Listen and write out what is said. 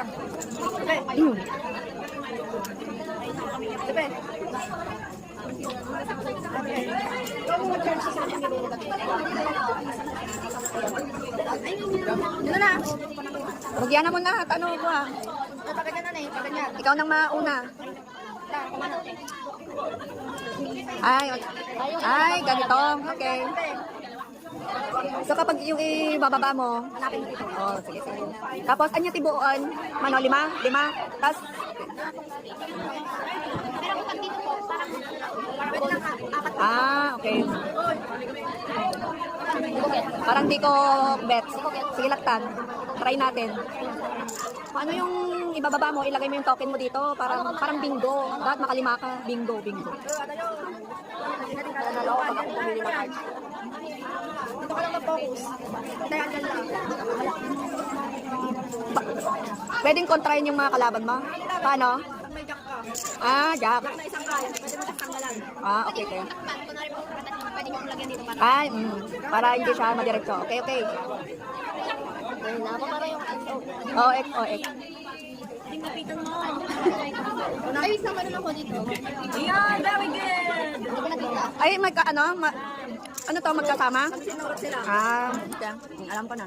lang. Diba? Dito na. Bugyan na mo na, tanong ko ah. Tapagan na eh, tapagan. Ikaw nang mauna. Ay, ganito. Okay. So kapag yung ibababa mo, Hanapin mo dito. oh, sige, sige. Tapos, anya tibuon? Mano, lima? Tapos, Pero kapag dito po, parang lang apat. okay. Parang di ko bet. Sige, laktan. Try natin. Ano yung ibababa mo? Ilagay mo yung token mo dito. Parang bingo. Dapat makalima ka. Bingo. Dito ka lang mag-focus. Dahil lang. Pwedeng kontrahin yung mga kalaban mo? Paano? May jack ka. Jack. Na isang kaya, pwede mo tanggalan. Okay. Kunwari po, pwede mo lagyan dito para. Para hindi siya madiretso. Okay. Para yung OX. Yung kapitan mo. Ay, isang ano lang ko dito. Yeah, very good. Hindi ko nakita. Ay, ano to, magkasama? Sinurot sila. Okay. Alam ko na.